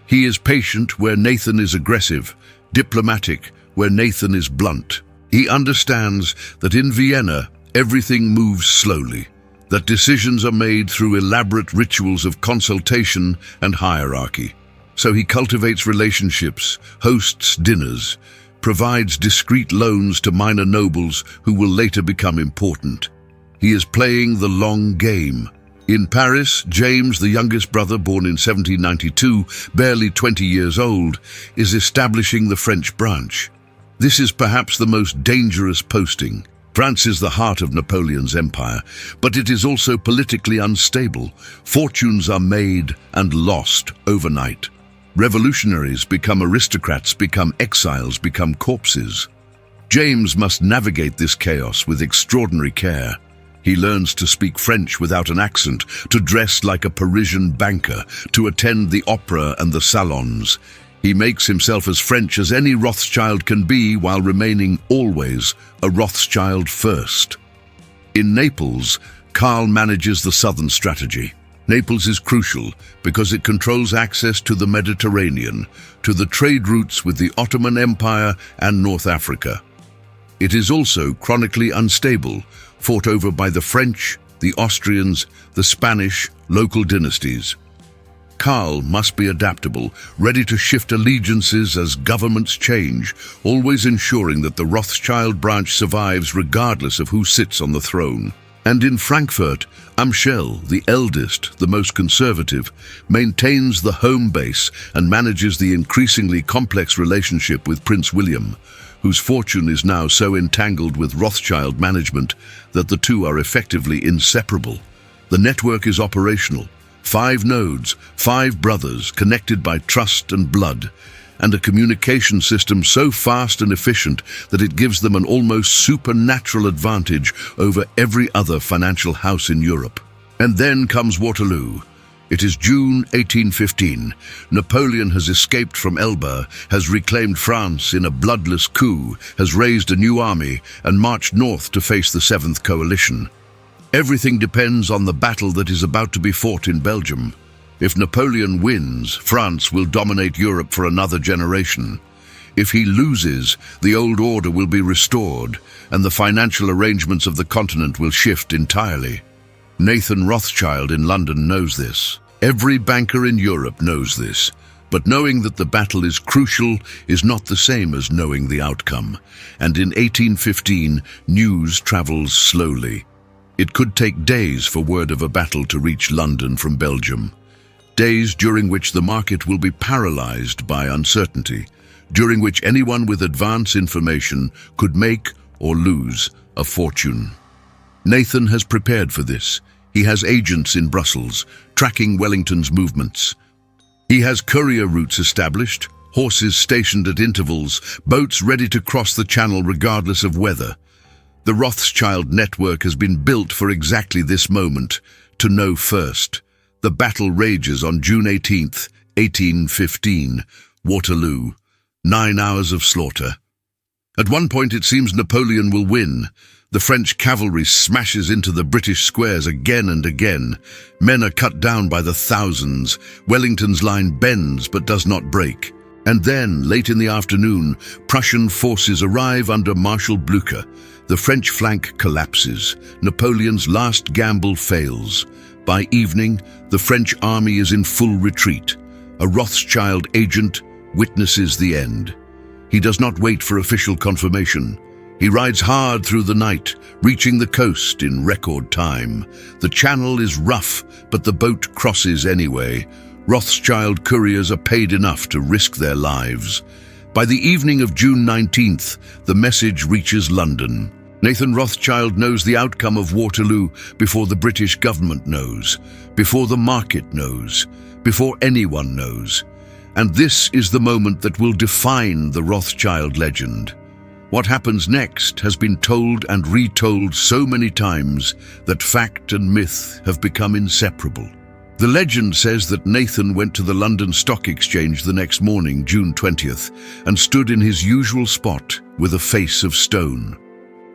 He is patient where Nathan is aggressive, diplomatic where Nathan is blunt. He understands that in Vienna, everything moves slowly, that decisions are made through elaborate rituals of consultation and hierarchy. So he cultivates relationships, hosts dinners, provides discreet loans to minor nobles who will later become important. He is playing the long game. In Paris, James, the youngest brother, born in 1792, barely 20 years old, is establishing the French branch. This is perhaps the most dangerous posting. France is the heart of Napoleon's empire, but it is also politically unstable. Fortunes are made and lost overnight. Revolutionaries become aristocrats, become exiles, become corpses. James must navigate this chaos with extraordinary care. He learns to speak French without an accent, to dress like a Parisian banker, to attend the opera and the salons. He makes himself as French as any Rothschild can be while remaining always a Rothschild first. In Naples, Karl manages the southern strategy. Naples is crucial because it controls access to the Mediterranean, to the trade routes with the Ottoman Empire and North Africa. It is also chronically unstable, fought over by the French, the Austrians, the Spanish, local dynasties. Karl must be adaptable, ready to shift allegiances as governments change, always ensuring that the Rothschild branch survives regardless of who sits on the throne. And in Frankfurt, Amschel, the eldest, the most conservative, maintains the home base and manages the increasingly complex relationship with Prince William, whose fortune is now so entangled with Rothschild management that the two are effectively inseparable. The network is operational. 5 nodes, 5 brothers connected by trust and blood, and a communication system so fast and efficient that it gives them an almost supernatural advantage over every other financial house in Europe. And then comes Waterloo. It is June 1815. Napoleon has escaped from Elba, has reclaimed France in a bloodless coup, has raised a new army, and marched north to face the 7th Coalition. Everything depends on the battle that is about to be fought in Belgium. If Napoleon wins, France will dominate Europe for another generation. If he loses, the old order will be restored, and the financial arrangements of the continent will shift entirely. Nathan Rothschild in London knows this. Every banker in Europe knows this. But knowing that the battle is crucial is not the same as knowing the outcome. And in 1815, news travels slowly. It could take days for word of a battle to reach London from Belgium. Days during which the market will be paralyzed by uncertainty, during which anyone with advance information could make or lose a fortune. Nathan has prepared for this. He has agents in Brussels, tracking Wellington's movements. He has courier routes established, horses stationed at intervals, boats ready to cross the channel regardless of weather. The Rothschild network has been built for exactly this moment, to know first. The battle rages on June 18th, 1815, Waterloo. 9 hours of slaughter. At one point it seems Napoleon will win. The French cavalry smashes into the British squares again and again. Men are cut down by the thousands. Wellington's line bends but does not break. And then, late in the afternoon, Prussian forces arrive under Marshal Blücher. The French flank collapses. Napoleon's last gamble fails. By evening, the French army is in full retreat. A Rothschild agent witnesses the end. He does not wait for official confirmation. He rides hard through the night, reaching the coast in record time. The channel is rough, but the boat crosses anyway. Rothschild couriers are paid enough to risk their lives. By the evening of June 19th, the message reaches London. Nathan Rothschild knows the outcome of Waterloo before the British government knows, before the market knows, before anyone knows. And this is the moment that will define the Rothschild legend. What happens next has been told and retold so many times that fact and myth have become inseparable. The legend says that Nathan went to the London Stock Exchange the next morning, June 20th, and stood in his usual spot with a face of stone.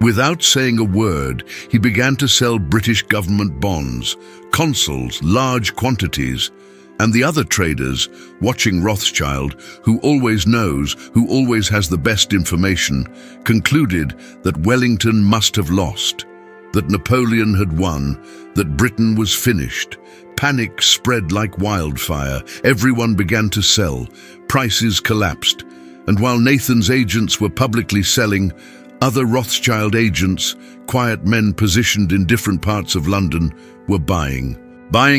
Without saying a word, he began to sell British government bonds, consols, large quantities, and the other traders, watching Rothschild, who always knows, who always has the best information, concluded that Wellington must have lost, that Napoleon had won, that Britain was finished. Panic spread like wildfire. Everyone began to sell. Prices collapsed. And while Nathan's agents were publicly selling, other Rothschild agents, quiet men positioned in different parts of London, were buying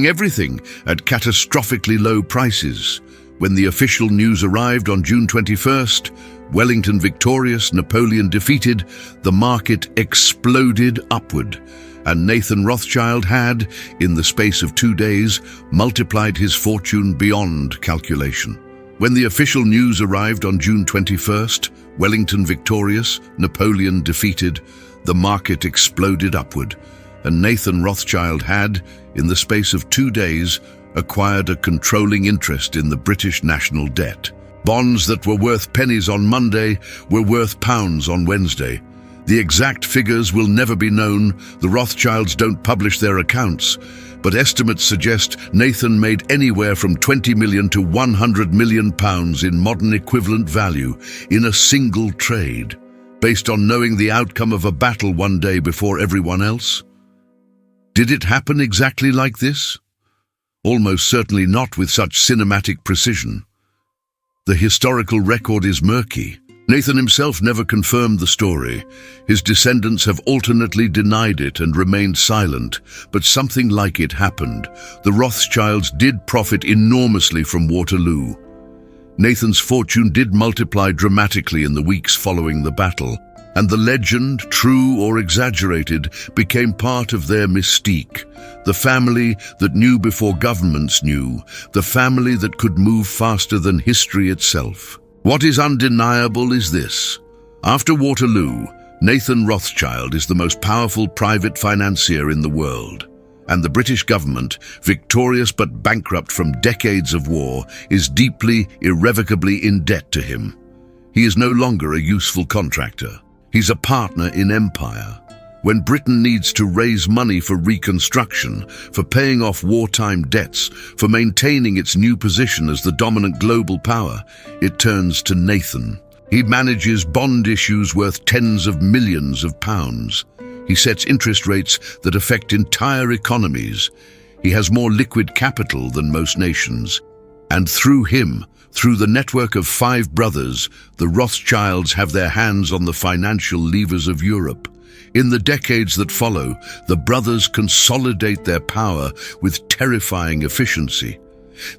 everything at catastrophically low prices. When the official news arrived on June 21st, Wellington victorious, Napoleon defeated, the market exploded upward, and Nathan Rothschild had, in the space of 2 days, multiplied his fortune beyond calculation. When the official news arrived on June 21st, Wellington victorious, Napoleon defeated, the market exploded upward, and Nathan Rothschild had, in the space of 2 days, acquired a controlling interest in the British national debt. Bonds that were worth pennies on Monday were worth pounds on Wednesday. The exact figures will never be known. The Rothschilds don't publish their accounts, but estimates suggest Nathan made anywhere from 20 million to 100 million pounds in modern equivalent value in a single trade, based on knowing the outcome of a battle one day before everyone else. Did it happen exactly like this? Almost certainly not with such cinematic precision. The historical record is murky. Nathan himself never confirmed the story. His descendants have alternately denied it and remained silent, but something like it happened. The Rothschilds did profit enormously from Waterloo. Nathan's fortune did multiply dramatically in the weeks following the battle, and the legend, true or exaggerated, became part of their mystique. The family that knew before governments knew, the family that could move faster than history itself. What is undeniable is this. After Waterloo, Nathan Rothschild is the most powerful private financier in the world. And the British government, victorious but bankrupt from decades of war, is deeply, irrevocably in debt to him. He is no longer a useful contractor. He's a partner in empire. When Britain needs to raise money for reconstruction, for paying off wartime debts, for maintaining its new position as the dominant global power, it turns to Nathan. He manages bond issues worth tens of millions of pounds. He sets interest rates that affect entire economies. He has more liquid capital than most nations. And through him, through the network of 5 brothers, the Rothschilds have their hands on the financial levers of Europe. In the decades that follow, the brothers consolidate their power with terrifying efficiency.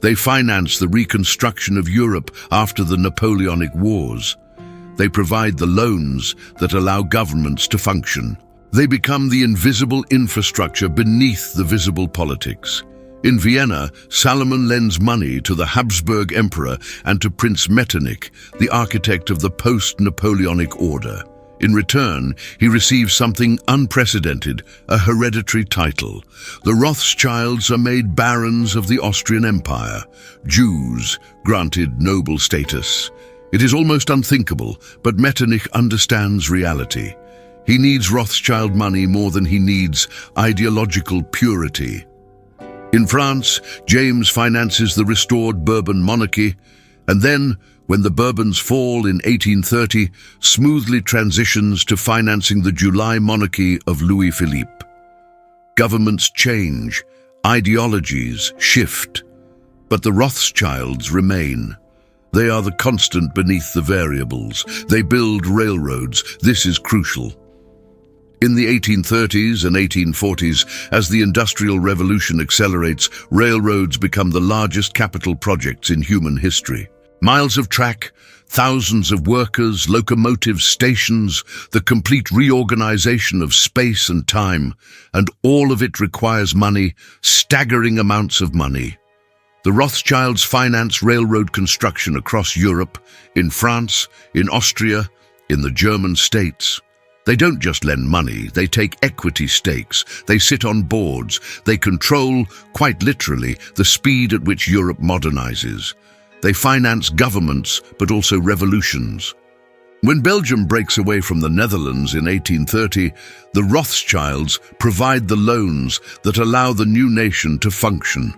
They finance the reconstruction of Europe after the Napoleonic Wars. They provide the loans that allow governments to function. They become the invisible infrastructure beneath the visible politics. In Vienna, Salomon lends money to the Habsburg Emperor and to Prince Metternich, the architect of the post-Napoleonic order. In return, he receives something unprecedented, a hereditary title. The Rothschilds are made barons of the Austrian Empire, Jews granted noble status. It is almost unthinkable, but Metternich understands reality. He needs Rothschild money more than he needs ideological purity. In France, James finances the restored Bourbon monarchy, and then, when the Bourbons fall in 1830, smoothly transitions to financing the July monarchy of Louis Philippe. Governments change, ideologies shift, but the Rothschilds remain. They are the constant beneath the variables. They build railroads. This is crucial. In the 1830s and 1840s, as the Industrial Revolution accelerates, railroads become the largest capital projects in human history. Miles of track, thousands of workers, locomotives, stations, the complete reorganization of space and time, and all of it requires money, staggering amounts of money. The Rothschilds finance railroad construction across Europe, in France, in Austria, in the German states. They don't just lend money, they take equity stakes, they sit on boards, they control, quite literally, the speed at which Europe modernizes. They finance governments, but also revolutions. When Belgium breaks away from the Netherlands in 1830, the Rothschilds provide the loans that allow the new nation to function.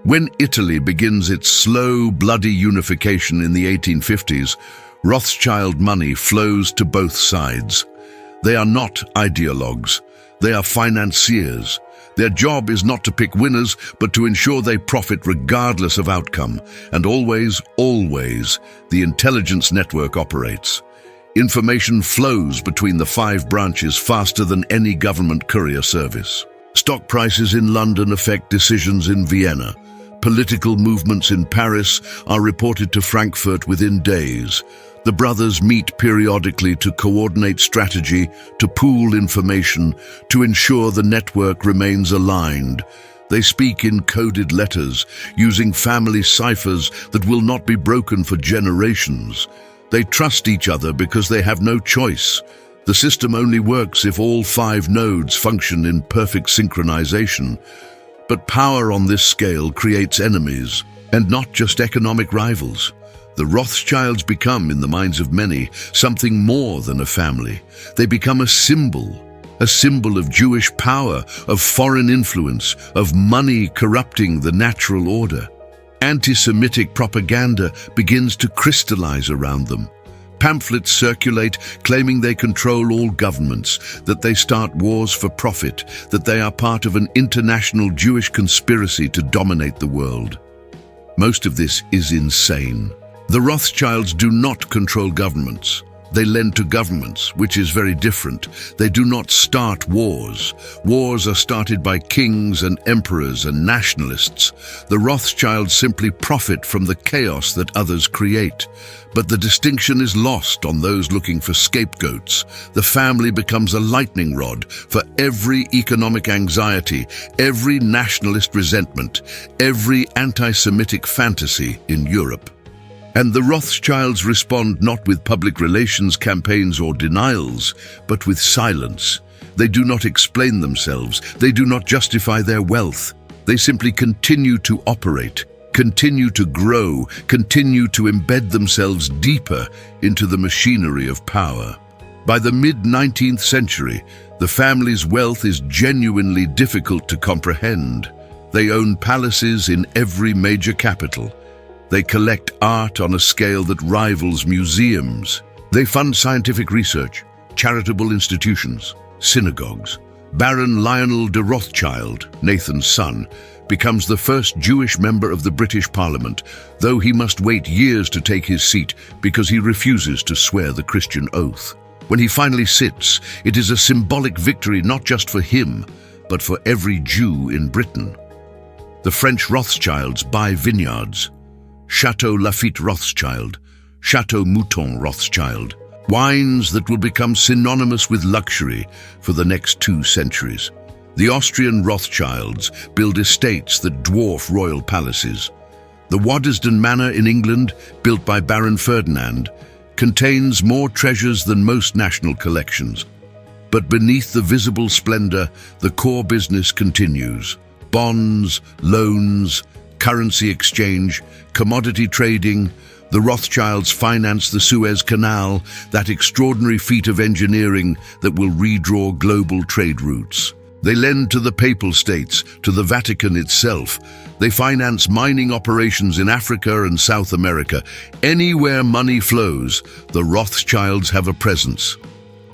When Italy begins its slow, bloody unification in the 1850s, Rothschild money flows to both sides. They are not ideologues, they are financiers. Their job is not to pick winners, but to ensure they profit regardless of outcome. And always, the intelligence network operates. Information flows between the 5 branches faster than any government courier service. Stock prices in London affect decisions in Vienna. Political movements in Paris are reported to Frankfurt within days. The brothers meet periodically to coordinate strategy, to pool information, to ensure the network remains aligned. They speak in coded letters, using family ciphers that will not be broken for generations. They trust each other because they have no choice. The system only works if all 5 nodes function in perfect synchronization. But power on this scale creates enemies, and not just economic rivals. The Rothschilds become, in the minds of many, something more than a family. They become a symbol of Jewish power, of foreign influence, of money corrupting the natural order. Anti-Semitic propaganda begins to crystallize around them. Pamphlets circulate claiming they control all governments, that they start wars for profit, that they are part of an international Jewish conspiracy to dominate the world. Most of this is insane. The Rothschilds do not control governments. They lend to governments, which is very different. They do not start wars. Wars are started by kings and emperors and nationalists. The Rothschilds simply profit from the chaos that others create. But the distinction is lost on those looking for scapegoats. The family becomes a lightning rod for every economic anxiety, every nationalist resentment, every anti-Semitic fantasy in Europe. And the Rothschilds respond not with public relations campaigns or denials, but with silence. They do not explain themselves. They do not justify their wealth. They simply continue to operate, continue to grow, continue to embed themselves deeper into the machinery of power. By the mid-19th century, the family's wealth is genuinely difficult to comprehend. They own palaces in every major capital. They collect art on a scale that rivals museums. They fund scientific research, charitable institutions, synagogues. Baron Lionel de Rothschild, Nathan's son, becomes the first Jewish member of the British Parliament, though he must wait years to take his seat because he refuses to swear the Christian oath. When he finally sits, it is a symbolic victory not just for him, but for every Jew in Britain. The French Rothschilds buy vineyards. Chateau Lafite Rothschild, Chateau Mouton Rothschild, wines that will become synonymous with luxury for the next 2 centuries. The Austrian Rothschilds build estates that dwarf royal palaces. The Waddesdon Manor in England, built by Baron Ferdinand, contains more treasures than most national collections. But beneath the visible splendor, the core business continues. Bonds, loans, currency exchange, commodity trading. The Rothschilds finance the Suez Canal, that extraordinary feat of engineering that will redraw global trade routes. They lend to the Papal States, to the Vatican itself. They finance mining operations in Africa and South America. Anywhere money flows, the Rothschilds have a presence,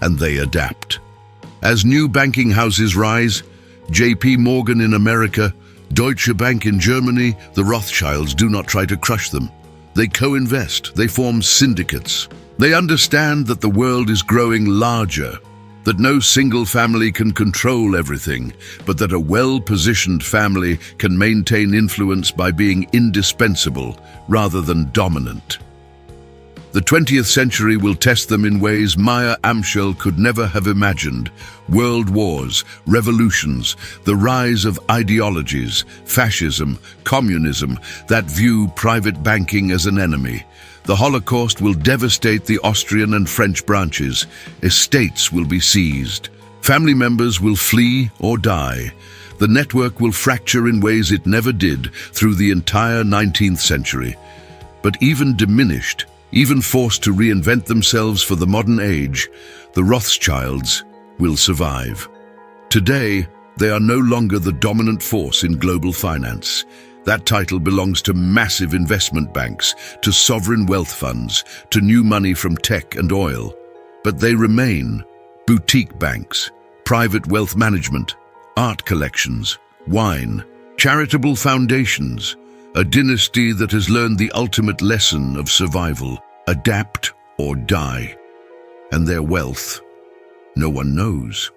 and they adapt. As new banking houses rise, JP Morgan in America, Deutsche Bank in Germany, the Rothschilds do not try to crush them. They co-invest, they form syndicates. They understand that the world is growing larger, that no single family can control everything, but that a well-positioned family can maintain influence by being indispensable rather than dominant. The 20th century will test them in ways Mayer Amschel could never have imagined. World wars, revolutions, the rise of ideologies, fascism, communism that view private banking as an enemy. The Holocaust will devastate the Austrian and French branches. Estates will be seized. Family members will flee or die. The network will fracture in ways it never did through the entire 19th century. But even diminished, even forced to reinvent themselves for the modern age, the Rothschilds will survive. Today, they are no longer the dominant force in global finance. That title belongs to massive investment banks, to sovereign wealth funds, to new money from tech and oil. But they remain boutique banks, private wealth management, art collections, wine, charitable foundations, a dynasty that has learned the ultimate lesson of survival: adapt or die. And their wealth, no one knows.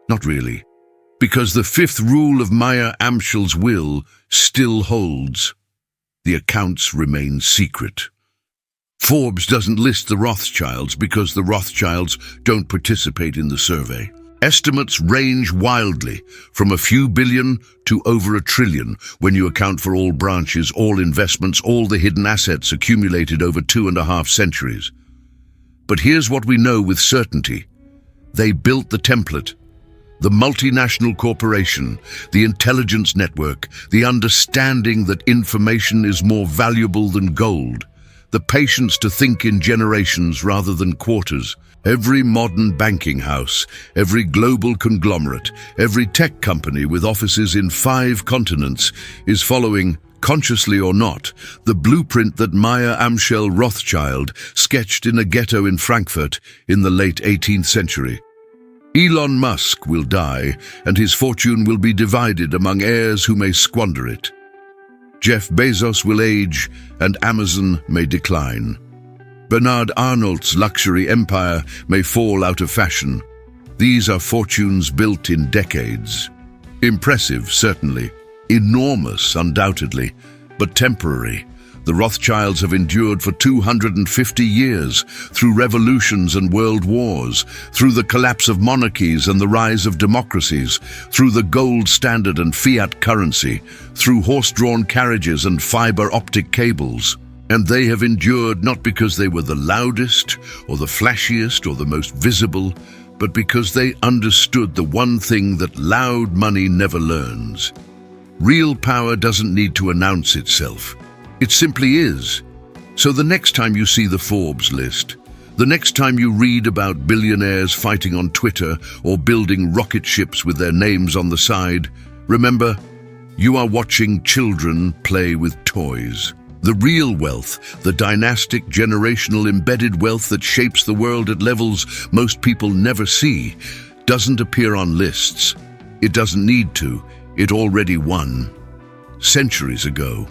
Not really. Because the 5th rule of Mayer Amschel's will still holds. The accounts remain secret. Forbes doesn't list the Rothschilds because the Rothschilds don't participate in the survey. Estimates range wildly, from a few billion to over $1 trillion when you account for all branches, all investments, all the hidden assets accumulated over 2.5 centuries. But here's what we know with certainty. They built the template. The multinational corporation, the intelligence network, the understanding that information is more valuable than gold, the patience to think in generations rather than quarters. Every modern banking house, every global conglomerate, every tech company with offices in 5 continents is following, consciously or not, the blueprint that Mayer Amschel Rothschild sketched in a ghetto in Frankfurt in the late 18th century. Elon Musk will die, and his fortune will be divided among heirs who may squander it. Jeff Bezos will age, and Amazon may decline. Bernard Arnault's luxury empire may fall out of fashion. These are fortunes built in decades. Impressive, certainly. Enormous, undoubtedly, but temporary. The Rothschilds have endured for 250 years, through revolutions and world wars, through the collapse of monarchies and the rise of democracies, through the gold standard and fiat currency, through horse-drawn carriages and fiber-optic cables. And they have endured not because they were the loudest, or the flashiest, or the most visible, but because they understood the one thing that loud money never learns. Real power doesn't need to announce itself. It simply is. So the next time you see the Forbes list, the next time you read about billionaires fighting on Twitter or building rocket ships with their names on the side, remember, you are watching children play with toys. The real wealth, the dynastic, generational, embedded wealth that shapes the world at levels most people never see, doesn't appear on lists. It doesn't need to. It already won. Centuries ago.